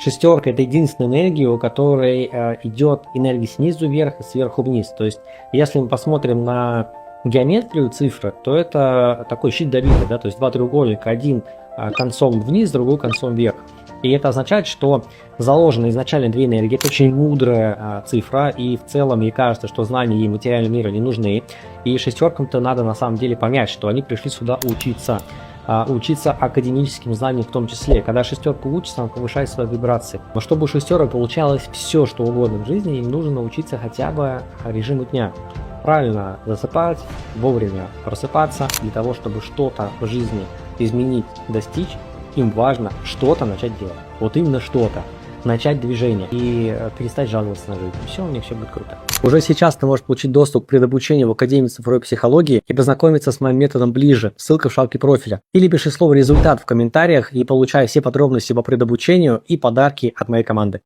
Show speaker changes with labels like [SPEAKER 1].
[SPEAKER 1] Шестерка – это единственная энергия, у которой идет энергия снизу вверх и сверху вниз. То есть, если мы посмотрим на геометрию цифры, то это такой щит Давида, да, то есть два треугольника, один концом вниз, другой концом вверх. И это означает, что заложено изначально две энергии. Это очень мудрая цифра, и в целом ей кажется, что знания ей материального мира не нужны. И шестеркам-то надо на самом деле понять, что они пришли сюда учиться академическим знаниям в том числе. Когда шестерка учится, она повышает свои вибрации. Но чтобы у шестерок получалось все, что угодно в жизни, им нужно научиться хотя бы режиму дня. Правильно засыпать, вовремя просыпаться. Для того, чтобы что-то в жизни изменить, достичь, им важно что-то начать делать. Вот именно что-то. Начать движение и перестать жаловаться на жизнь. Все, у них все будет круто. Уже сейчас ты можешь получить доступ к предобучению в Академии цифровой психологии и познакомиться с моим методом ближе. Ссылка в шапке профиля. Или пиши слово «результат» в комментариях и получай все подробности по предобучению и подарки от моей команды.